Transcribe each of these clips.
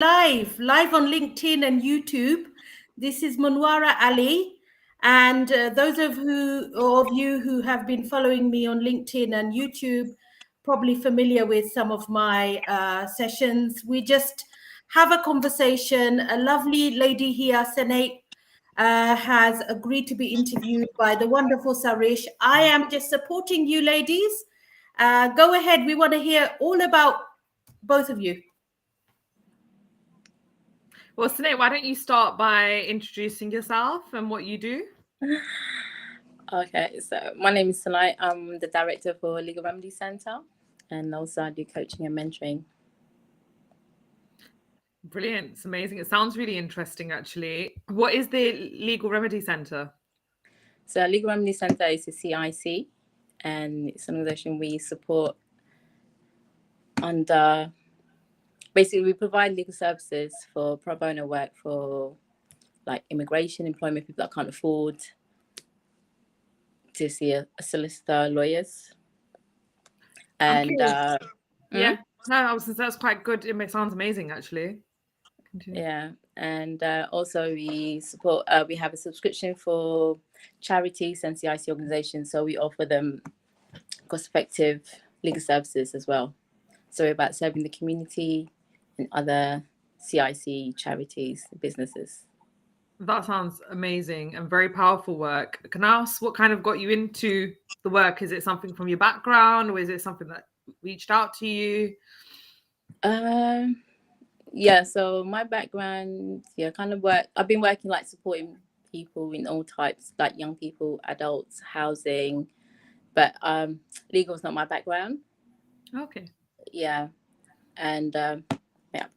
live on LinkedIn and YouTube. This is Munwara Ali, and those of you who have been following me on LinkedIn and YouTube, probably familiar with some of my sessions. We just have a conversation. A lovely lady here, Senait, has agreed to be interviewed by the wonderful Sahrish. I am just supporting you, ladies. Go ahead. We want to hear all about both of you. Well, Senait, why don't you start by introducing yourself and what you do? Okay, so my name is Senait. I'm the director for Legal Remedy Centre, and also I do coaching and mentoring. Brilliant. It's amazing. It sounds really interesting, actually. What is the Legal Remedy Centre? So Legal Remedy Centre is a CIC, and it's an organisation we support under. Basically, we provide legal services for pro bono work for like immigration, employment, people that can't afford to see a solicitor, lawyers. And yeah, no, that's quite good. It sounds amazing, actually. Continue. Yeah, and also we support. We have a subscription for charities and CIC organisations, so we offer them cost-effective legal services as well. So we're about serving the community and other CIC charities, businesses. That sounds amazing and very powerful work. Can I ask what kind of got you into the work? Is it something from your background, or is it something that reached out to you? Yeah, so my background, kind of work. I've been working like supporting people in all types, like young people, adults, housing, but legal is not my background. Okay. Yeah, and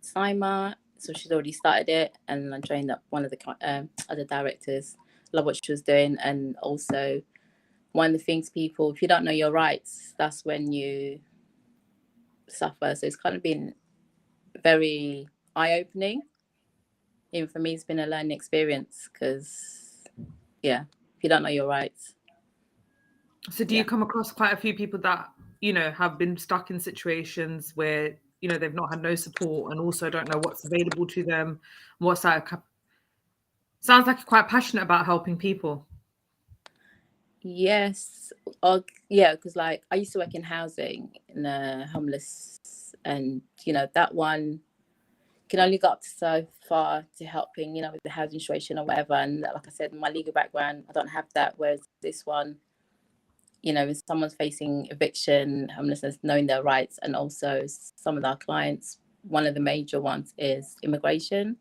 Simar, so she's already started it, and I joined up one of the other directors. Love what she was doing, and also one of the things people, if you don't know your rights, that's when you suffer. So it's kind of been very eye-opening. Even for me, it's been a learning experience because, if you don't know your rights. So do you come across quite a few people that, have been stuck in situations where, they've not had no support and also don't know what's available to them? What's that? Sounds like you're quite passionate about helping people. Yes. Because like I used to work in housing in homeless, and that one can only go up to so far to helping, with the housing situation or whatever. And like I said, my legal background, I don't have that. Whereas this one, if someone's facing eviction, homelessness, knowing their rights, and also some of our clients, one of the major ones is immigration,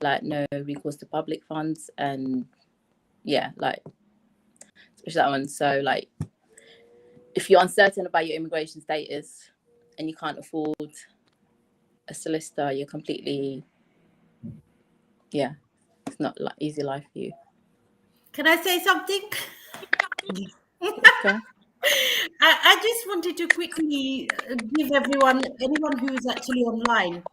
like no recourse to public funds, and especially that one. So like, if you're uncertain about your immigration status and you can't afford a solicitor, you're completely, it's not like easy life for you. Can I say something? Okay. I just wanted to quickly give anyone who's actually online.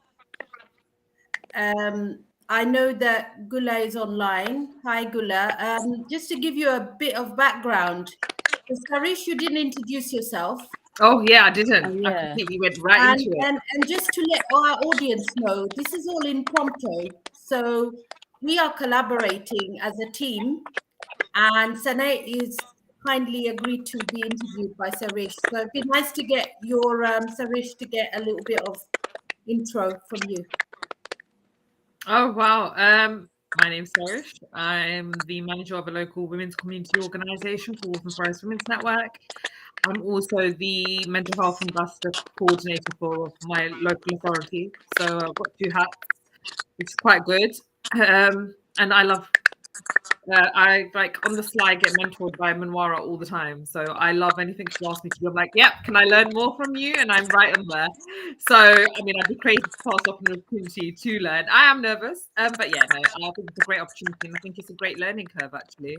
I know that Gula is online. Hi, Gula. Just to give you a bit of background, Sahrish, you didn't introduce yourself. Oh, yeah, I didn't. Oh, yeah. I completely went right into it. And just to let our audience know, this is all impromptu. So we are collaborating as a team, and Senait is kindly agreed to be interviewed by Sahrish. So it'd be nice to get your Sahrish to get a little bit of intro from you. Oh, wow. My name's Sahrish. I'm the manager of a local women's community organisation called Waltham Forest Women's Network. I'm also the mental health ambassador coordinator for my local authority. So I've got 2 hats, which is quite good. And I love, I like on the slide get mentored by Munwara all the time. So I love anything she asks me to do. I'm like, yep, can I learn more from you? And I'm right on there. So, I mean, I'd be crazy to pass off an opportunity to learn. I am nervous, but yeah, no, I think it's a great opportunity. And I think it's a great learning curve, actually.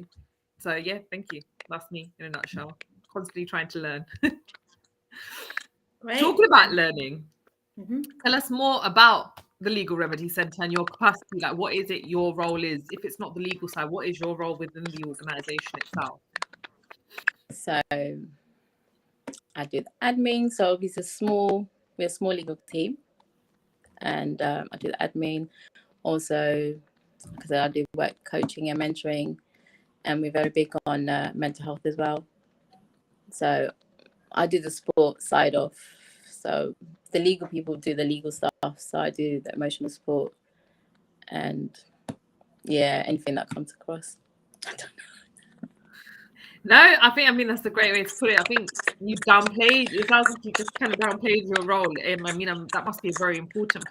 So yeah, thank you. That's me in a nutshell. Constantly trying to learn. Right. Talking about learning, tell us more about the Legal Remedy Centre and your capacity. Like, what is it your role is? If it's not the legal side, what is your role within the organisation itself? So I do the admin. So we're a small legal team. and I do the admin. Also, because I do work coaching and mentoring, and we're very big on mental health as well. So I do the sport side of, so the legal people do the legal stuff, so I do the emotional support, and yeah, anything that comes across. No, I mean that's a great way to put it. I think you downplayed. It sounds like you just kind of downplayed your role. That must be a very important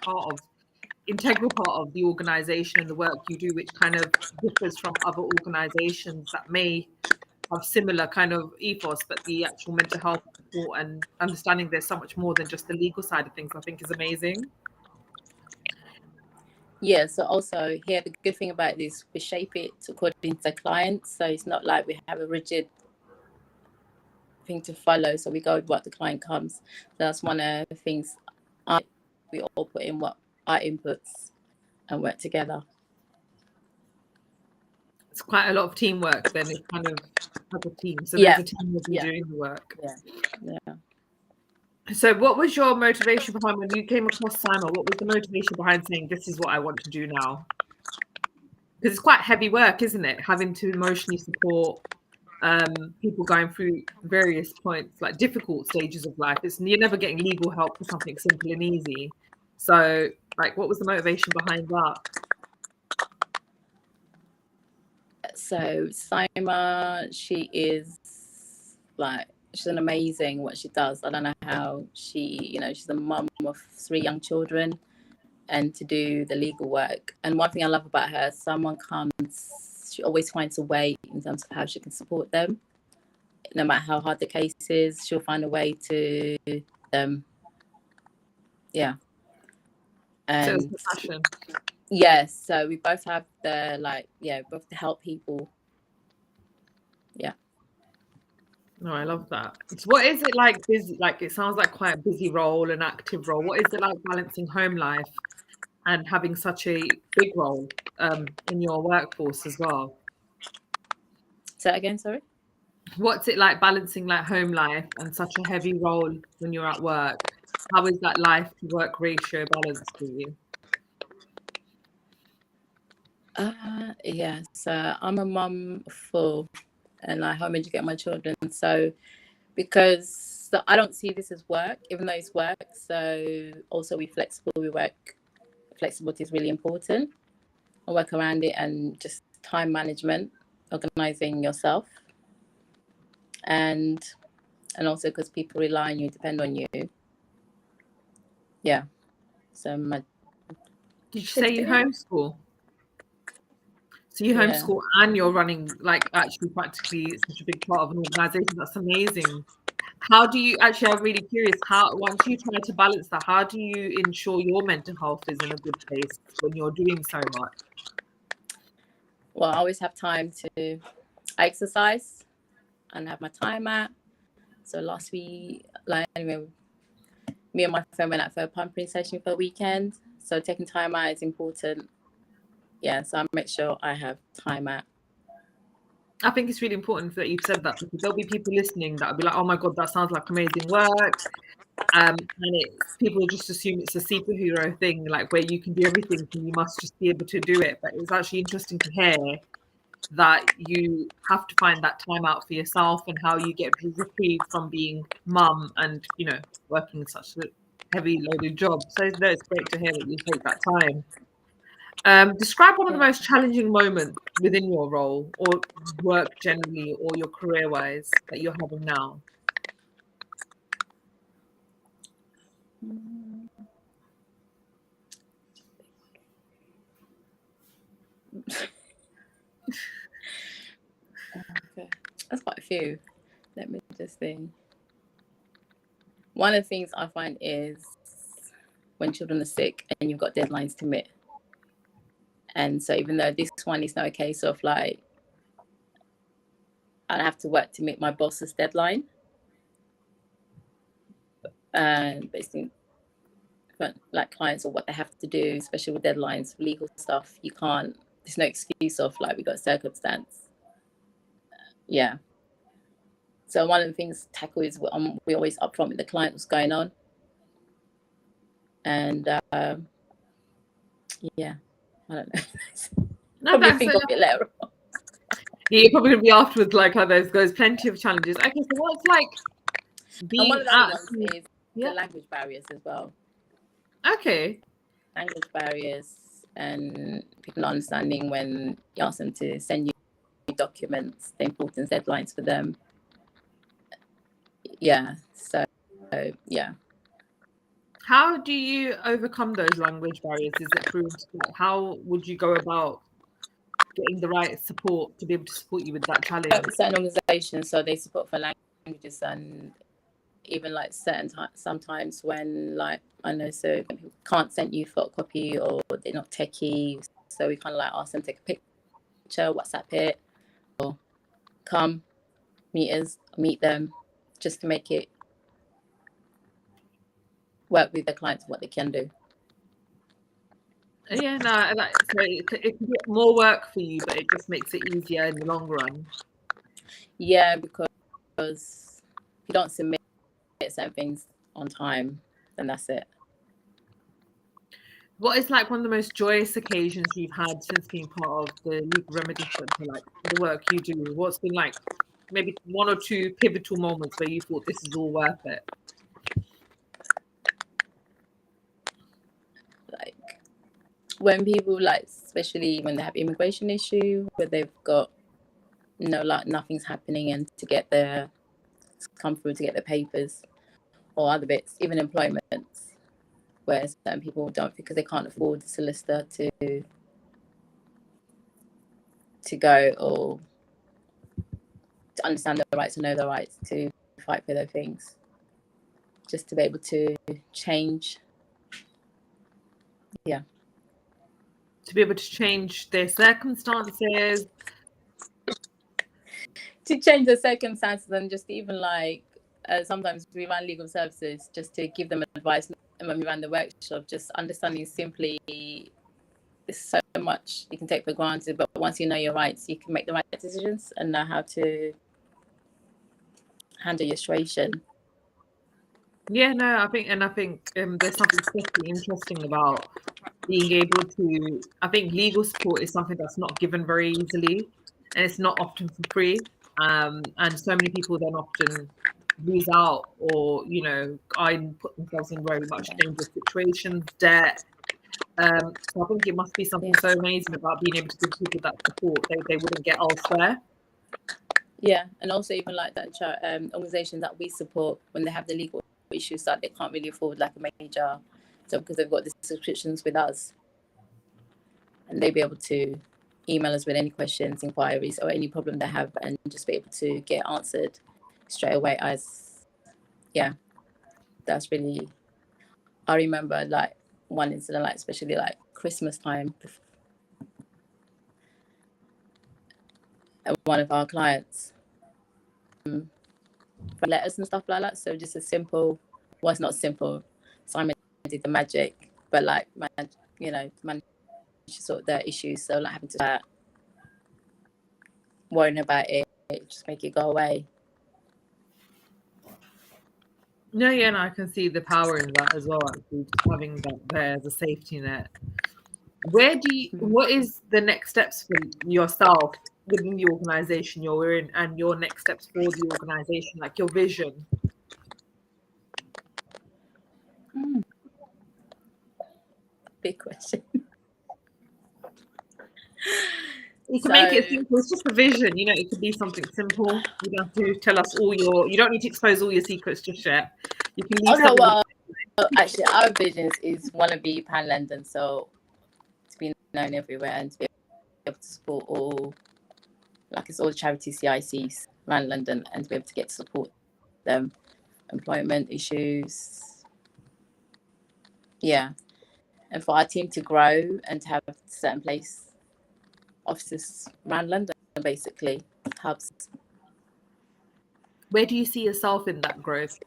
integral part of the organization and the work you do, which kind of differs from other organizations that may have similar kind of ethos, but the actual mental health support and understanding there's so much more than just the legal side of things, I think is amazing. Yeah, so also here, the good thing about this, we shape it according to the client. So it's not like we have a rigid thing to follow. So we go with what the client comes. So that's one of the things we all put in what our inputs and work together. It's quite a lot of teamwork then. It's kind of as a team. So there's a team of you doing the work. Yeah. So what was your motivation behind when you came across Simon? What was the motivation behind saying, this is what I want to do now? Because it's quite heavy work, isn't it? Having to emotionally support people going through various points, like difficult stages of life. You're never getting legal help for something simple and easy. So like, what was the motivation behind that? So Saima, she's an amazing what she does. I don't know how she's a mum of 3 young children, and to do the legal work. And one thing I love about her, she always finds a way in terms of how she can support them. No matter how hard the case is, she'll find a way to yeah. And so it's a passion. Yes, so we both have both to help people. Yeah. No, I love that. So what is it like busy? Like, it sounds like quite a busy role, an active role. What is it like balancing home life and having such a big role in your workforce as well? Say that again, sorry? What's it like balancing like home life and such a heavy role when you're at work? How is that life to work ratio balance for you? So I'm a mum of 4, and I home educate my children. So I don't see this as work, even though it's work. So also we're flexible. Flexibility is really important. I work around it, and just time management, organizing yourself, and also because people rely on you, depend on you. Yeah. So Did you say you homeschool? So you homeschool and you're running like actually practically such a big part of an organization. That's amazing. How do you actually, I'm really curious, once you try to balance that, how do you ensure your mental health is in a good place when you're doing so much? Well, I always have time to exercise and have my time out. So last week, me and my friend went out for a pumping session for a weekend. So taking time out is important. Yeah, so I make sure I have time out. I think it's really important that you've said that, because there'll be people listening that'll be like, oh my God, that sounds like amazing work. And people just assume it's a superhero thing, like where you can do everything and you must just be able to do it. But it's actually interesting to hear that you have to find that time out for yourself, and how you get reprieve from being mum and, working such a heavy loaded job. So no, it's great to hear that you take that time. Describe one of the most challenging moments within your role or work generally, or your career wise, that you're having now. Okay, that's quite a few. Let me just think. One of the things I find is when children are sick and you've got deadlines to meet. And so even though this one is not a case of like, I have to work to meet my boss's deadline, basically, like clients or what they have to do, especially with deadlines, legal stuff, there's no excuse of like, we got circumstance. Yeah. So one of the things tackle is we're always upfront with the client what's going on. And Yeah, I don't know. No, Probably that's think of it later on. Yeah, you're probably gonna be afterwards like, oh, there's plenty of challenges. Okay, so what's like And being one of the other ones is the language barriers as well. Okay. Language barriers and people not understanding when you ask them to send you documents, the importance deadlines for them. Yeah. So yeah. How do you overcome those language barriers? Is it through how would you go about getting the right support to be able to support you with that challenge? Certain organizations, so they support for languages, and even like sometimes when like I know so people can't send you photocopy or they're not techie, so we kind of like ask them to take a picture, WhatsApp it, or come meet them, just to make it work with the clients what they can do. Yeah, no, so it can get more work for you, but it just makes it easier in the long run. Yeah, because if you don't submit certain things on time, then that's it. What is like one of the most joyous occasions you've had since being part of the Legal Remedy Centre, like the work you do? What's been like maybe one or two pivotal moments where you thought this is all worth it? Like when people like, especially when they have immigration issue, where they've got like nothing's happening, and to get their come through to get their papers or other bits, even employment, where certain people don't because they can't afford the solicitor to go or to understand their rights, to know their rights, to fight for their things, just to be able to change. Yeah. To be able to change their circumstances. To change the circumstances, and just even like sometimes we run legal services just to give them advice. And when we ran the workshop, just understanding simply is so much you can take for granted, but once you know your rights, you can make the right decisions and know how to handle your situation. Yeah, no, I think there's something especially interesting about being able to. I think legal support is something that's not given very easily, and it's not often for free. And so many people then often lose out, or put themselves in very much dangerous situations, debt. So I think it must be something so amazing about being able to give people that support they wouldn't get elsewhere. Yeah, and also even like that organizations that we support when they have the legal issues that they can't really afford like a major, so because they've got the subscriptions with us, and they'll be able to email us with any questions, inquiries, or any problem they have, and just be able to get answered straight away. That's really, I remember like one incident, like especially like Christmas time, one of our clients letters and stuff like that. So just a simple, well, it's not simple. Simon did the magic, but like managed to sort their issues. So like having to start worrying about it, just make it go away. No, I can see the power in that as well. Actually, just having that there as a safety net. What is the next steps for yourself within the organization you're in, and your next steps for the organization, like your vision? Big question. You can make it simple. It's just a vision. It could be something simple. You don't have to tell us you don't need to expose all your secrets just yet. You can leave actually, our vision is want to be pan London, so to be known everywhere and to be able to support all charity CICs around London, and to be able to get to support them, employment issues. Yeah. And for our team to grow and to have certain offices around London, basically, hubs. Where do you see yourself in that growth?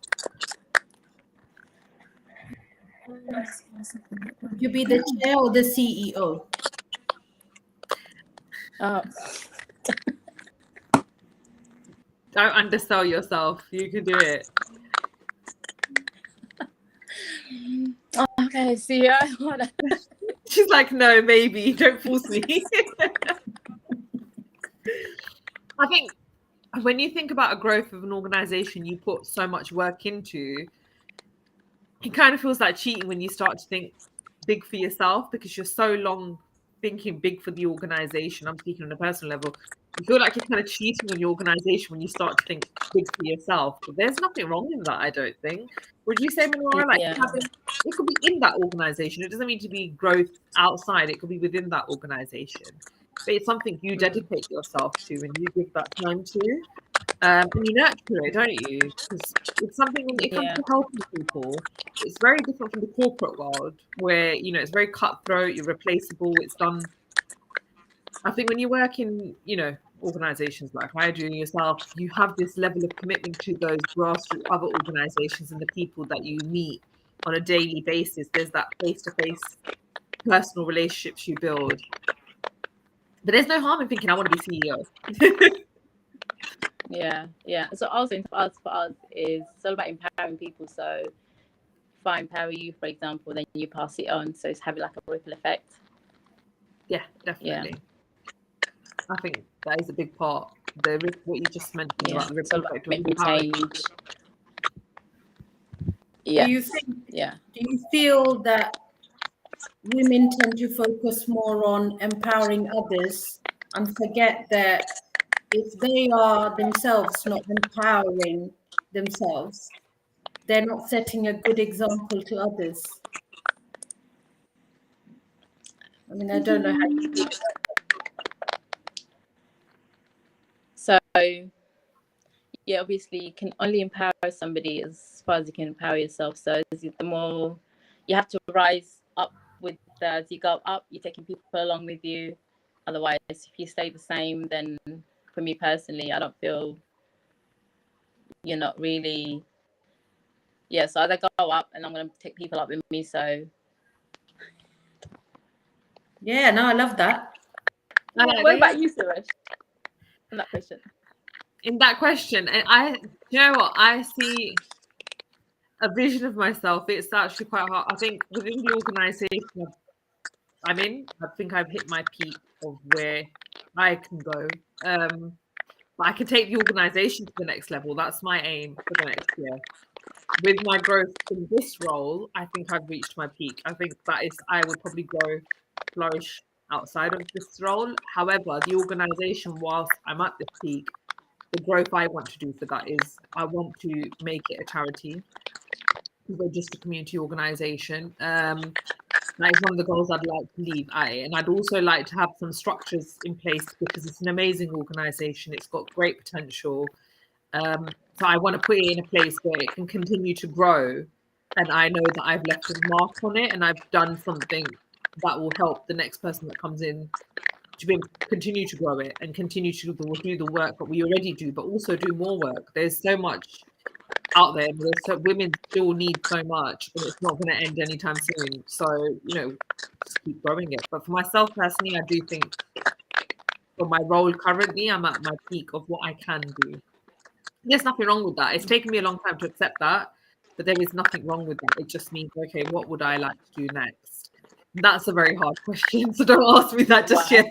Would you be the chair or the CEO? Don't undersell yourself. You can do it. Oh, okay, see, She's like, no, maybe, don't force me. I think when you think about a growth of an organization you put so much work into, it kind of feels like cheating when you start to think big for yourself because you're so long thinking big for the organization. I'm speaking on a personal level. You feel like you're kind of cheating on your organization when you start to think big for yourself. But there's nothing wrong with that, I don't think. Would you say, Manora, like yeah, having, it could be in that organization. It doesn't mean to be growth outside. It could be within that organization. But it's something you dedicate yourself to and you give that time to. And you nurture it, don't you? Because it's something when it comes yeah, to helping people, it's very different from the corporate world where, you know, it's very cutthroat, you're replaceable, it's done. I think when you work in, you know, organizations like I do yourself, you have this level of commitment to those grassroots other organizations and the people that you meet on a daily basis. There's that face-to-face personal relationships you build. But there's no harm in thinking I want to be CEO. yeah. So also for us is it's all about empowering people. So if I empower you, for example, then you pass it on. So it's having like a ripple effect. Yeah, definitely. I think that is a big part. What you just mentioned about the It's all ripple about effect of making empowering. change. Do you think? Yeah. Do you feel that women tend to focus more on empowering others and forget that if they are themselves not empowering themselves, they're not setting a good example to others? I mean, I don't know how you feel. So yeah, obviously you can only empower somebody as far as you can empower yourself. So the more you have to rise up with as you go up, you're taking people along with you. Otherwise, if you stay the same, then for me personally, I don't feel you're not really. Yeah, so as I go up, and I'm going to take people up with me. So Yeah, no, I love that. what about you, Sahrish? On that question. In that question, and you know what, I see a vision of myself. It's actually quite hard. I think within the organization I'm in, I think I've hit my peak of where I can go. But I can take the organization to the next level. That's my aim for the next year. With my growth in this role, I think I've reached my peak. I think that is, I would probably flourish outside of this role. However, the organization, whilst I'm at this peak, the growth I want to do for that is I want to make it a charity, just a community organization. That is one of the goals I'd like to leave at it. And I'd also like to have some structures in place because it's an amazing organization. It's got great potential. So I want to put it in a place where it can continue to grow. And I know that I've left a mark on it and I've done something that will help the next person that comes in to be able to continue to grow it and continue to do the work that we already do, but also do more work. There's so much out there. Women still need so much, and it's not going to end anytime soon. So, you know, just keep growing it. But for myself personally, I do think for my role currently, I'm at my peak of what I can do. There's nothing wrong with that. It's taken me a long time to accept that, but there is nothing wrong with that. It just means, okay, what would I like to do next? That's a very hard question, so don't ask me that just yet.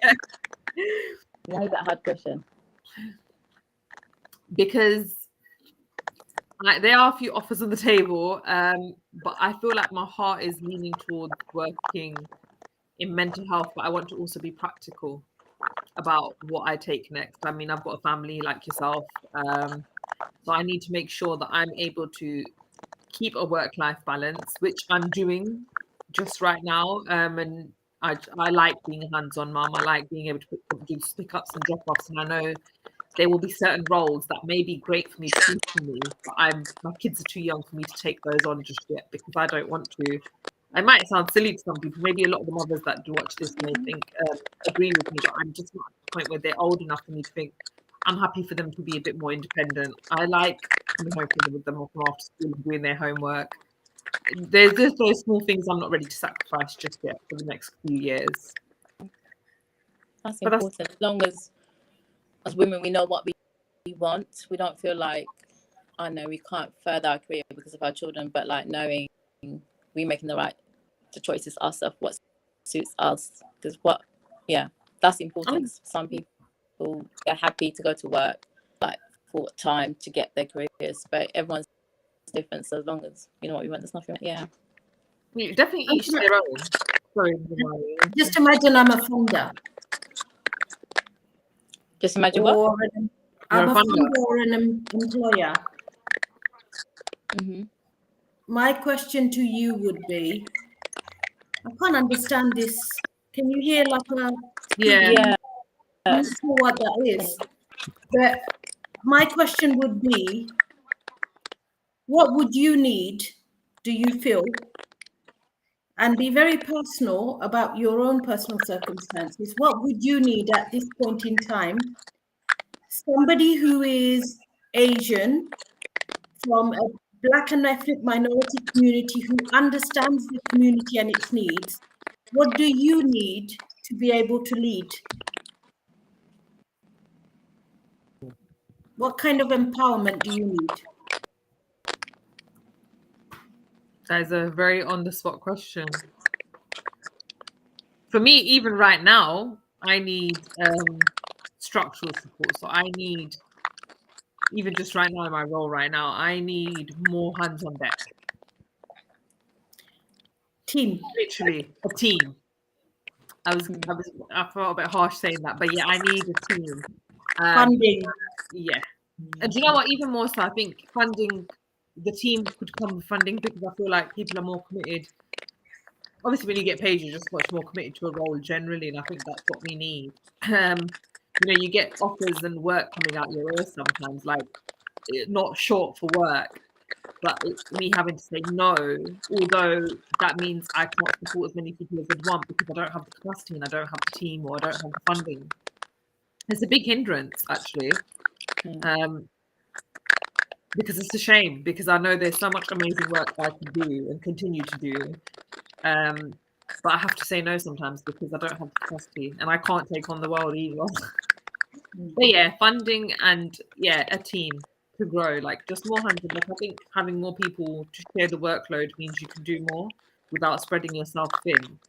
Why is that a hard question? Because there are a few offers on the table, but I feel like my heart is leaning towards working in mental health, but I want to also be practical about what I take next. I mean, I've got a family like yourself, so I need to make sure that I'm able to keep a work-life balance, which I'm doing just right now. And I like being a hands-on mum. I like being able to do pick-ups and drop-offs, and I know there will be certain roles that may be great for me personally, but my kids are too young for me to take those on just yet because I don't want to. It might sound silly to some people. Maybe a lot of the mothers that do watch this may agree with me, but I'm just not at the point where they're old enough for me to think I'm happy for them to be a bit more independent. I like coming home with them after school and doing their homework. There's just those small things I'm not ready to sacrifice just yet for the next few years. That's important. As long as women, we know what we want. We don't feel like, I know we can't further our career because of our children, but like knowing we making the choices ourselves, what suits us. Because that's important. Some people are happy to go to work like full time to get their careers, but everyone's different. So as long as you know what you want, there's nothing. Yeah, definitely each their own. Sorry, just imagine I'm a funder. Just imagine or what? I'm a funder or an employer. Mm-hmm. My question to you would be, I can't understand this. Can you hear like a... Yeah. I'm not sure what that is. But my question would be, what would you need, do you feel? And be very personal about your own personal circumstances. What would you need at this point in time? Somebody who is Asian, from a Black and ethnic minority community, who understands the community and its needs. What do you need to be able to lead? What kind of empowerment do you need? That is a very on-the-spot question. For me, even right now, I need structural support. So I need, even just right now in my role right now, I need more hands on deck. Team. Literally a team. I felt a bit harsh saying that, but yeah, I need a team. Funding. Yeah. And do you know what? Even more so, I think funding, the team could come with funding, because I feel like people are more committed. Obviously, when you get paid, you're just much more committed to a role generally, and I think that's what we need. You get offers and work coming out your ears sometimes, like not short for work, but it's me having to say no, although that means I can't support as many people as I'd want because I don't have the capacity and I don't have the team or I don't have the funding. It's a big hindrance, actually, because it's a shame, because I know there's so much amazing work I can do and continue to do. But I have to say no sometimes because I don't have the capacity and I can't take on the world either. But yeah, funding and a team to grow, like just more hands. Like I think having more people to share the workload means you can do more without spreading yourself thin.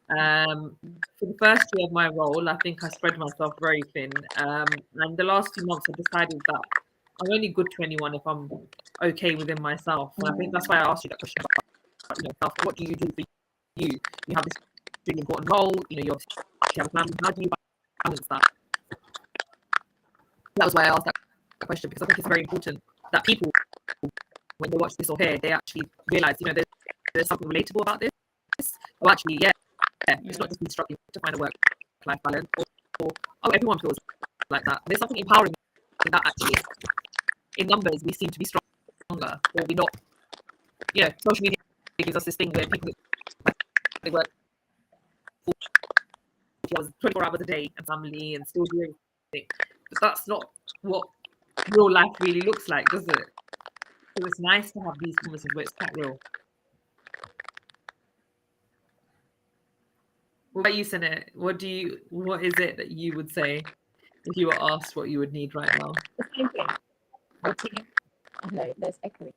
For the first year of my role, I think I spread myself very thin. And the last 2 months, I decided that I'm only good to anyone if I'm okay within myself. And I think that's why I asked you that question about, what do you do for you? You have this really important role. You obviously have a family. How do you balance that? That was why I asked that question, because I think it's very important that people, when they watch this or hear, they actually realise, there's something relatable about this. Or actually, it's not just me struggling to find a work-life balance, or everyone feels like that. There's something empowering in that, actually. In numbers, we seem to be stronger, or we not. Social media gives us this thing where people, they work 24 hours a day and family and still doing it. But that's not what real life really looks like, does it? So it's nice to have these conversations where it's quite real. What about you, Senait? What is it that you would say if you were asked what you would need right now? The same thing. The team. No, there's echoing.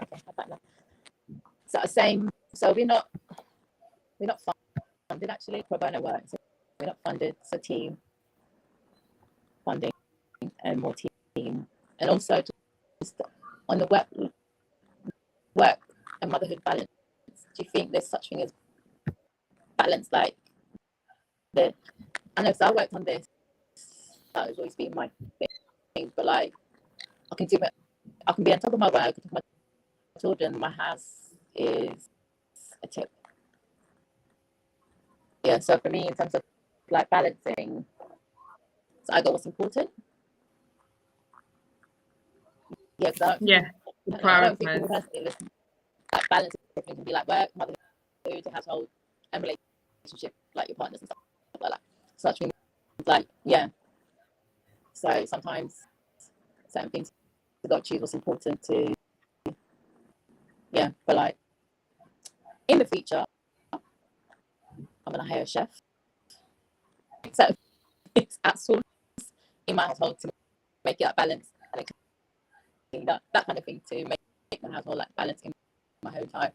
Okay, I found that. So same. So we're not funded, actually, pro bono work. So we're not funded. So team funding and more team, and also just on the work and motherhood balance. Do you think there's such thing as balance? Like I know, because I worked on this. That has always been my thing. But like, I can be on top of my work. I can my children. My house is a tip. Yeah. So for me, in terms of like balancing, so I got what's important. Yeah. I don't think people personally listen. Like balance can be like work, motherhood, household, and relationship, like your partners and stuff like that. Such things like So sometimes certain things you got to choose what's important to. But like in the future, I'm gonna hire a chef. So it's outsourced in my household to make it balance and that kind of thing to make my household like balance in my home time.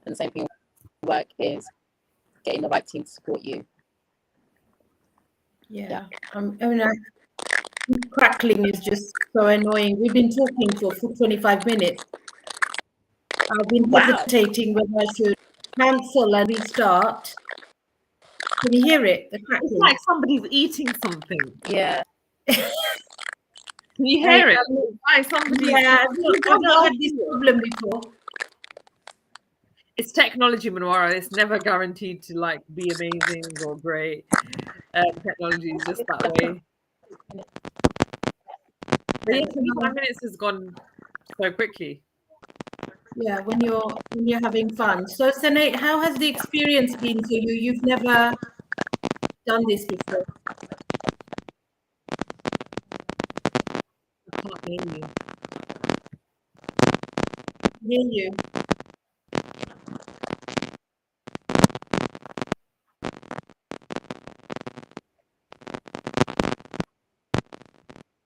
And the same thing with work is getting the right team to support you. Yeah. I mean, crackling is just so annoying. We've been talking for 25 minutes. I've been hesitating whether I should cancel and restart. Can you hear it? The crackling. It's like somebody's eating something. Yeah. Can you hear it? Like somebody. Yeah, I've not had this problem before. It's technology, Manwara. It's never guaranteed to like be amazing or great. Technology is just that way. But yeah, 25 minutes has gone so quickly. Yeah, when you're having fun. So, Senait, how has the experience been for you? You've never done this before. I can't hear you. Hear you.